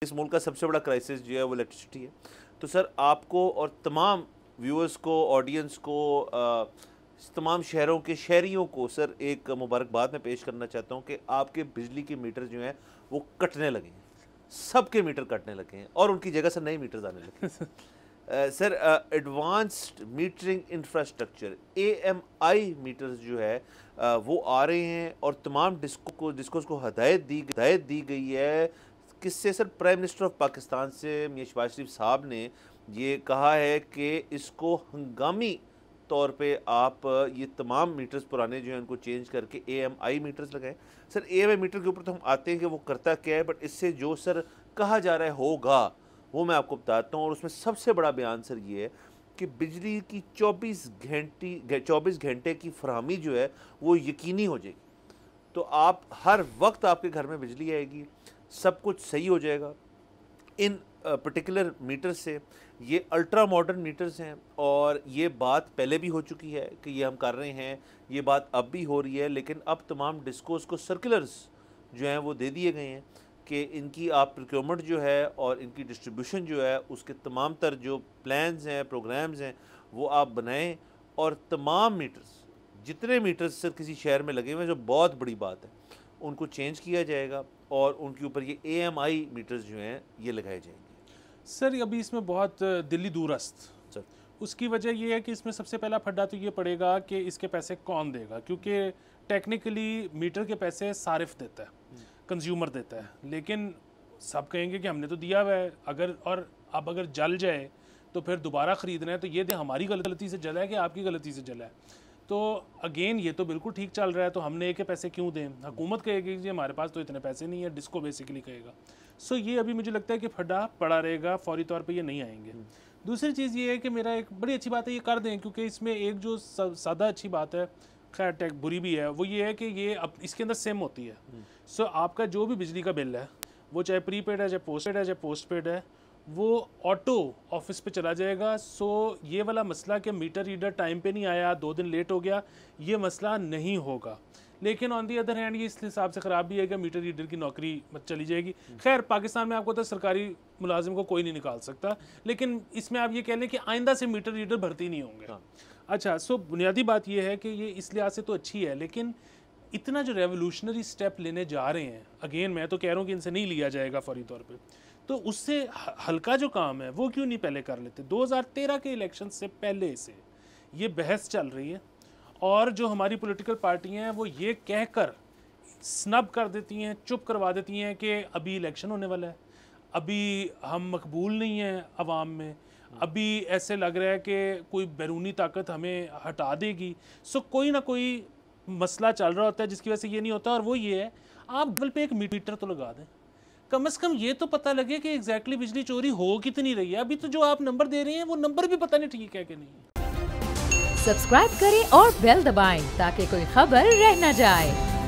इस मुल्क का सबसे बड़ा क्राइसिस जो है वो इलेक्ट्रिसिटी है। तो सर आपको और तमाम व्यूअर्स को, ऑडियंस को, तमाम शहरों के शहरियों को सर एक मुबारकबाद मैं पेश करना चाहता हूँ कि आपके बिजली के मीटर जो हैं वो कटने लगे हैं, सबके मीटर कटने लगे हैं और उनकी जगह से नए मीटर्स आने लगे हैं। Sir advanced metering infrastructure AMI meters जो है वो आ रहे हैं और तमाम डिस्कोस को हदायत दी गई है। किससे sir? Prime minister of Pakistan से मियां शहबाज शरीफ साहब ने ये कहा है कि इसको हंगामी तौर पे आप ये तमाम मीटर्स पुराने जो हैं उनको चेंज करके AMI मीटर्स लगाएं। सर AMI मीटर के ऊपर तो हम आते हैं कि वो करता क्या है, बट इससे जो सर कहा जा रहा है होगा वो मैं आपको बताता हूँ। और उसमें सबसे बड़ा बयान सर ये है कि बिजली की 24 घंटे की फरहमी जो है वो यकीनी हो जाएगी। तो आप हर वक्त आपके घर में बिजली आएगी, सब कुछ सही हो जाएगा। इन पर्टिकुलर मीटर से ये अल्ट्रा मॉडर्न मीटर्स हैं और ये बात पहले भी हो चुकी है कि ये हम कर रहे हैं, ये बात अब भी हो रही है, लेकिन अब तमाम डिस्कोस को सर्कुलर्स जो हैं वो दे दिए गए हैं कि इनकी आप प्रोक्योरमेंट जो है और इनकी डिस्ट्रीब्यूशन जो है उसके तमाम तर जो प्लान्स हैं, प्रोग्राम्स हैं वो आप बनाएं और तमाम मीटर्स, जितने मीटर्स सर किसी शहर में लगे हुए हैं, जो बहुत बड़ी बात है, उनको चेंज किया जाएगा और उनके ऊपर ये AMI मीटर्स जो हैं ये लगाए जाएंगे। सर अभी इसमें बहुत दिल्ली दूरस्त सर उसकी वजह ये है कि इसमें सबसे पहला फड्डा तो ये पड़ेगा कि इसके पैसे कौन देगा, क्योंकि टेक्निकली मीटर के पैसे सारिफ देता है, कंज्यूमर देता है, लेकिन सब कहेंगे कि हमने तो दिया हुआ है, अब अगर जल जाए तो फिर दोबारा ख़रीदना है तो ये हमारी गलती से जला है कि आपकी गलती से जला है। तो अगेन ये तो बिल्कुल ठीक चल रहा है, तो हमने एक पैसे क्यों दें? हुकूमत कहेगी कि हमारे पास तो इतने पैसे नहीं है, डिस्को बेसिकली कहेगा। सो ये अभी मुझे लगता है कि फड्डा पड़ा रहेगा, फौरी तौर पे ये नहीं आएंगे। दूसरी चीज़ ये है कि मेरा एक बड़ी अच्छी बात है ये कर दें, क्योंकि इसमें एक जो सादा अच्छी बात है, खैर टेक बुरी भी है, वो ये है कि ये अब इसके अंदर सिम होती है। सो आपका जो भी बिजली का बिल है वो चाहे प्रीपेड है, चाहे पोस्टपेड है, वो ऑटो ऑफिस पे चला जाएगा। सो ये वाला मसला कि मीटर रीडर टाइम पे नहीं आया, 2 दिन लेट हो गया, ये मसला नहीं होगा। लेकिन ऑन दी अदर हैंड ये इस हिसाब से ख़राब भी है कि मीटर रीडर की नौकरी चली जाएगी। खैर पाकिस्तान में आपको तो सरकारी मुलाजिम को कोई नहीं निकाल सकता, लेकिन इसमें आप ये कह लें कि आइंदा से मीटर रीडर भर्ती नहीं होंगे। अच्छा, सो बुनियादी बात ये है कि ये इस लिहाज से तो अच्छी है, लेकिन इतना जो रेवोल्यूशनरी स्टेप लेने जा रहे हैं, अगेन मैं तो कह रहा हूँ कि इनसे नहीं लिया जाएगा फौरी तौर पे, तो उससे हल्का जो काम है वो क्यों नहीं पहले कर लेते? 2013 के इलेक्शन से पहले से ये बहस चल रही है और जो हमारी पॉलिटिकल पार्टियां हैं वो ये कहकर स्नब कर देती हैं, चुप करवा देती हैं कि अभी इलेक्शन होने वाला है, अभी हम मकबूल नहीं हैं अवाम में, अभी ऐसे लग रहा है कि कोई बैरूनी ताकत हमें हटा देगी। सो कोई ना कोई मसला चल रहा होता है जिसकी वजह से ये नहीं होता, और वो ये है आप गूगल पे एक मीटर तो लगा दें, कम से कम ये तो पता लगे कि एग्जैक्टली बिजली चोरी हो कितनी रही है। अभी तो जो आप नंबर दे रहे हैं वो नंबर भी पता नहीं ठीक है कि नहीं। सब्सक्राइब करें और बेल दबाएं ताकि कोई खबर रह न जाए।